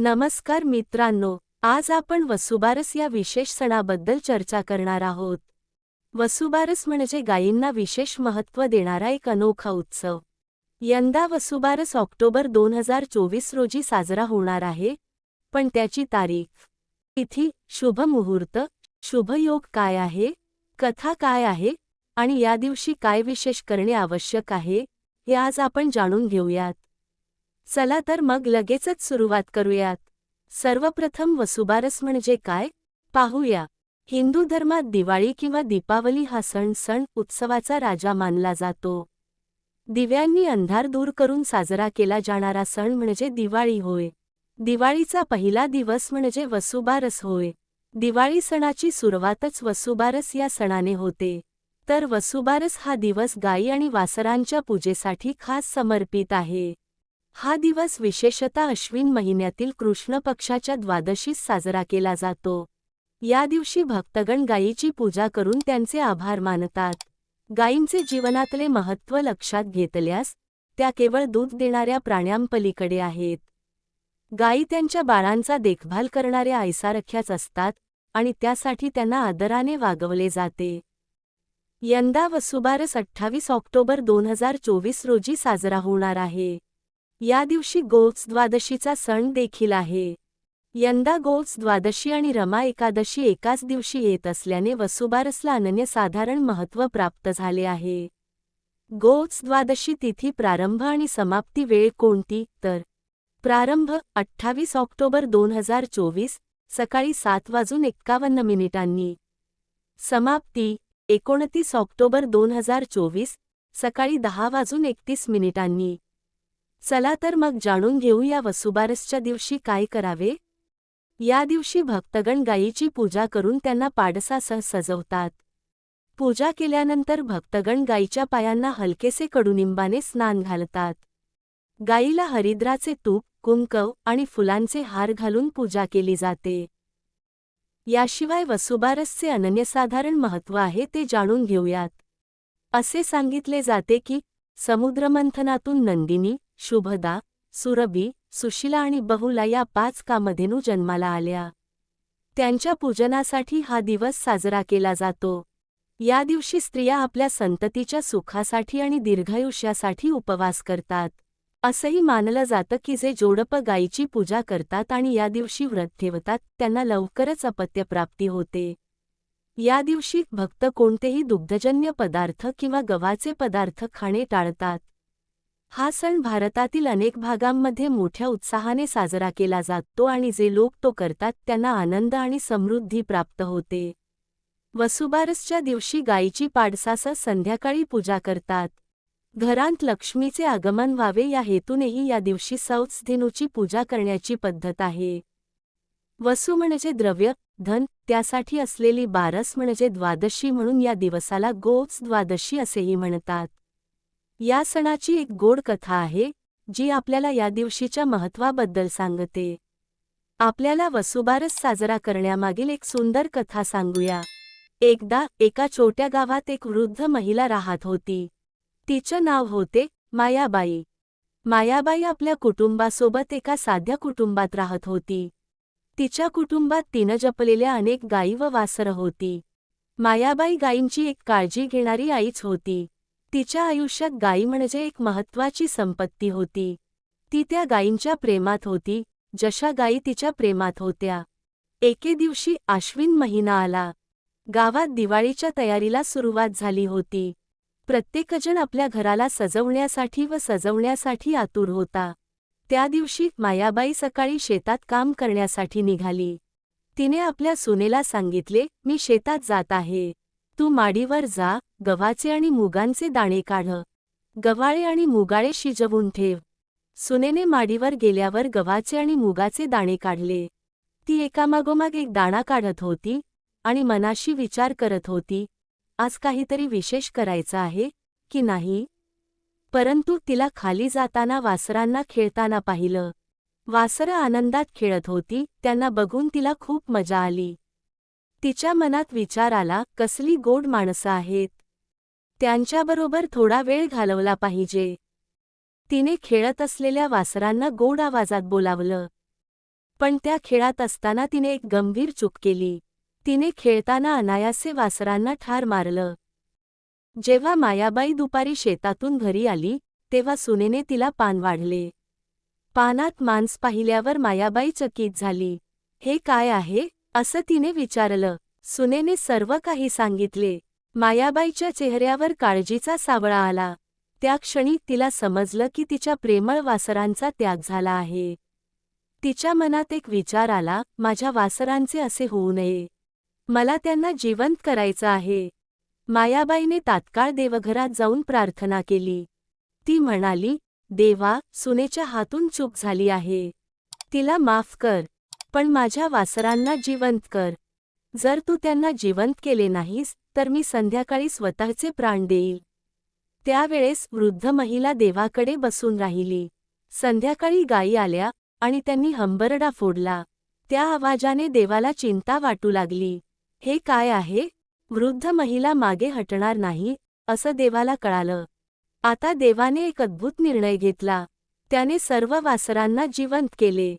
नमस्कार मित्रांनो, आज आपण वसुबारस या विशेष सणाबद्दल चर्चा करणार आहोत. वसुबारस म्हणजे गायींना विशेष महत्त्व देणारा एक अनोखा उत्सव. यंदा वसुबारस ऑक्टोबर 2024 रोजी साजरा होणार आहे, पण त्याची तारीख, तिथी, शुभ मुहूर्त, शुभयोग काय आहे, कथा काय आहे आणि या दिवशी काय विशेष करणे आवश्यक आहे, हे आज आपण जाणून घेऊयात. चला तर मग लगेचच सुरुवात करूयात. सर्वप्रथम वसुबारस म्हणजे काय पाहूया. हिंदू धर्मात दिवाळी किंवा दीपावली हा सण उत्सवाचा राजा मानला जातो. दिव्यांनी अंधार दूर करून साजरा केला जाणारा सण म्हणजे दिवाळी होय. दिवाळीचा पहिला दिवस म्हणजे वसुबारस होय. दिवाळी सणाची सुरुवातच वसुबारस या सणाने होते. तर वसुबारस हा दिवस गायी आणि वासरांच्या पूजेसाठी खास समर्पित आहे. हा दिवस विशेषतः अश्विन महिन्यातील कृष्ण पक्षाच्या द्वादशीस साजरा केला जातो. या दिवशी भक्तगण गायीची पूजा करून त्यांचे आभार मानतात. गायींचे जीवनातले महत्त्व लक्षात घेतल्यास त्या केवळ दूध देणाऱ्या प्राण्यांपलीकडे आहेत. गायी त्यांच्या बाळांचा देखभाल करणाऱ्या आईसारख्याच असतात आणि त्यासाठी त्यांना आदराने वागवले जाते. यंदा वसुबारस 28 ऑक्टोबर 2024 रोजी साजरा होणार आहे. या दिवशी गोच द्वादशीचा सण देखील आहे. यंदा गोच द्वादशी आणि रमा एकादशी एकाच दिवशी येत असल्याने वसुबारसला अनन्यसाधारण महत्त्व प्राप्त झाले आहे. गोच द्वादशी तिथी प्रारंभ आणि समाप्ती वेळ कोणती तर प्रारंभ 28 ऑक्टोबर 2024 सकाळी 7:51 समाप्ती 29 ऑक्टोबर 2024 सकाळी 10:31. चला तर मग जाणून घेऊया वसुबारसच्या दिवशी काय करावे. या दिवशी भक्तगण गायीची पूजा करून त्यांना पाडसासह सजवतात. पूजा केल्यानंतर भक्तगण गायीच्या पायांना हलकेसे कडुनिंबाने स्नान घालतात. गायीला हरिद्राचे तूप, कुंकव आणि फुलांचे हार घालून पूजा केली जाते. याशिवाय वसुबारसचे अनन्यसाधारण महत्त्व आहे ते जाणून घेऊयात. असे सांगितले जाते की समुद्रमंथनातून नंदिनी, शुभदा, सुरभी, सुशीला आणि बहुला या 5 कामधेनू जन्माला आल्या. त्यांच्या पूजनासाठी हा दिवस साजरा केला जातो. या दिवशी स्त्रिया आपल्या संततीच्या सुखासाठी आणि दीर्घायुष्यासाठी उपवास करतात. असंही मानलं जातं की जे जोडपं गायीची पूजा करतात आणि या दिवशी व्रत ठेवतात त्यांना लवकरच अपत्यप्राप्ती होते. या दिवशी भक्त कोणतेही दुग्धजन्य पदार्थ किंवा गव्हाचे पदार्थ खाणे टाळतात. हा सण भारतातील अनेक भागांमध्ये मोठ्या उत्साहाने साजरा केला जातो आणि जे लोक तो करतात त्यांना आनंद आणि समृद्धी प्राप्त होते. वसुबारसच्या दिवशी गायीची पाडसासह संध्याकाळी पूजा करतात. घरांत लक्ष्मीचे आगमन व्हावे या हेतूनेही या दिवशी सौत्सधेनूची पूजा करण्याची पद्धत आहे. वसु म्हणजे द्रव्य, धन, त्यासाठी असलेली बारस म्हणजे द्वादशी म्हणून या दिवसाला गोच द्वादशी असेही म्हणतात. या सणाची एक गोड कथा आहे जी आपल्याला या दिवशीच्या महत्त्वाबद्दल सांगते. आपल्याला वसुबारस साजरा करण्यामागील एक सुंदर कथा सांगूया. एकदा एका छोट्या गावात एक वृद्ध महिला राहत होती. तिचं नाव होते मायाबाई. मायाबाई आपल्या कुटुंबासोबत एका साध्या कुटुंबात राहत होती. तिच्या कुटुंबात तिनं जपलेल्या अनेक गायी व वासरं होती. मायाबाई गायींची एक काळजी घेणारी आईच होती. तिच्या आयुष्यात गायी म्हणजे एक महत्त्वाची संपत्ती होती. ती त्या गायींच्या प्रेमात होती जशा गायी तिच्या प्रेमात होत्या. एके दिवशी आश्विन महिना आला. गावात दिवाळीच्या तयारीला सुरुवात झाली होती. प्रत्येकजण आपल्या घराला सजवण्यासाठी आतुर होता. त्या दिवशी मायाबाई सकाळी शेतात काम करण्यासाठी निघाली. तिने आपल्या सुनेला सांगितले, मी शेतात जात आहे. तू माडीवर जा, गव्हाचे आणि मुगांचे दाणे काढ. गव्हाळे आणि मुगाळे शिजवून ठेव. सुनेने माडीवर गेल्यावर गव्हाचे आणि मुगाचे दाणे काढले. ती एकामागोमाग एक दाणा काढत होती आणि मनाशी विचार करत होती, आज काहीतरी विशेष करायचं आहे की नाही. परंतु तिला खाली जाताना वासरांना खेळताना पाहिलं. वासरं आनंदात खेळत होती, त्यांना बघून तिला खूप मजा आली. तिच्या मनात विचार आला, कसली गोड माणसं आहेत. त्यांच्याबरोबर थोडा वेळ घालवला पाहिजे. तिने खेळत असलेल्या वासरांना गोड आवाजात बोलावलं. पण त्या खेळात असताना तिने एक गंभीर चूक केली. तिने खेळताना अनायासे वासरांना ठार मारलं. जेव्हा मायाबाई दुपारी शेतातून घरी आली तेव्हा सुनेने तिला पान वाढले. पानात मांस पाहिल्यावर मायाबाई चकित झाली. हे काय आहे असं तिने विचारलं. सुनेने सर्व काही सांगितले. मायाबाईच्या चेहऱ्यावर काळजीचा सावळा आला. त्या क्षणी तिला समजलं की तिच्या प्रेमळ वासरांचा त्याग झाला आहे. तिच्या मनात एक विचार आला, माझ्या वासरांचे असे होऊ नये. मला त्यांना जिवंत करायचं आहे. मायाबाईने तात्काळ देवघरात जाऊन प्रार्थना केली. ती म्हणाली, देवा, सुनेच्या हातून चूक झाली आहे. तिला माफ कर. पण माझ्या वासरांना जिवंत कर. जर तू त्यांना जिवंत केले नाहीस तर मी संध्याकाळी स्वतःचे प्राण देईल. त्यावेळेस वृद्ध महिला देवाकडे बसून राहिली. संध्याकाळी गायी आल्या आणि त्यांनी हंबरडा फोडला. त्या आवाजाने देवाला चिंता वाटू लागली. हे काय आहे? वृद्ध महिला मागे हटणार नाही असं देवाला कळालं. आता देवाने एक अद्भुत निर्णय घेतला. त्याने सर्व वासरांना जिवंत केले.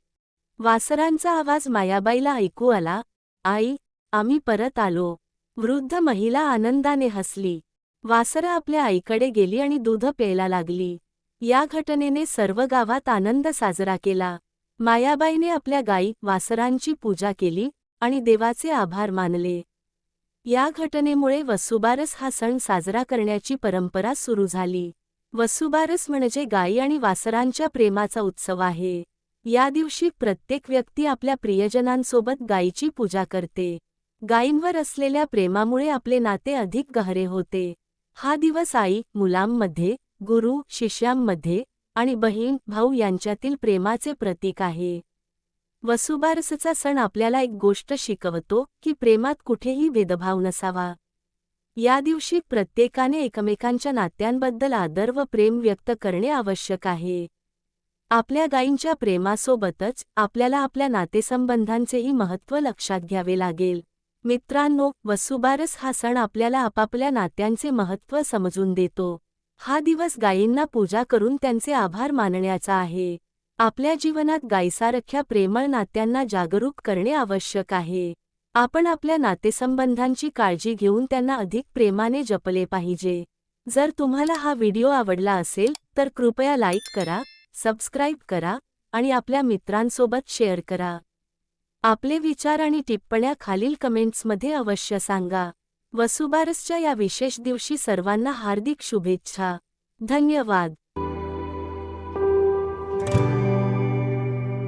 वासरांचा आवाज मायाबाईला ऐकू आला. आई, आम्ही परत आलो. वृद्ध महिला आनंदाने हसली. वासरं आपल्या आईकडे गेली आणि दूध प्यायला लागली. या घटनेने सर्व गावात आनंद साजरा केला. मायाबाईने आपल्या गाई वासरांची पूजा केली आणि देवाचे आभार मानले. या घटनेमुळे वसुबारस हा सण साजरा करण्याची परंपरा सुरू झाली. वसुबारस म्हणजे गाई आणि वासरांच्या प्रेमाचा उत्सव आहे. या दिवशी प्रत्येक व्यक्ती आपल्या प्रियजनांसोबत गायीची पूजा करते. गायींवर असलेल्या प्रेमामुळे आपले नाते अधिक गहरे होते. हा दिवस आई, मुलांमध्ये, गुरु, शिष्यांमध्ये आणि बहीण, भाऊ यांच्यातील प्रेमाचे प्रतीक आहे. वसुबारसचा सण आपल्याला एक गोष्ट शिकवतो की प्रेमात कुठेही भेदभाव नसावा. या दिवशी प्रत्येकाने एकमेकांच्या नात्यांबद्दल आदर व प्रेम व्यक्त करणे आवश्यक आहे. आपल्या गायींच्या प्रेमासोबतच आपल्याला आपल्या नातेसंबंधांचेही महत्त्व लक्षात घ्यावे लागेल. मित्रांनो, वसुबारस हा सण आपल्याला आपापल्या नात्यांचे महत्त्व समजून देतो. हा दिवस गायींना पूजा करून त्यांचे आभार मानण्याचा आहे. आपल्या जीवनात गायीसारख्या प्रेमळ नात्यांना जागरूक करणे आवश्यक आहे. आपण आपल्या नातेसंबंधांची काळजी घेऊन त्यांना अधिक प्रेमाने जपले पाहिजे. जर तुम्हाला हा व्हिडिओ आवडला असेल तर कृपया लाईक करा, सबस्क्राईब करा आणि आपल्या मित्रांसोबत शेअर करा. आपले विचार आणि टिप्पण्या खालील कमेंट्समध्ये अवश्य सांगा. वसुबारसच्या या विशेष दिवशी सर्वांना हार्दिक शुभेच्छा. धन्यवाद.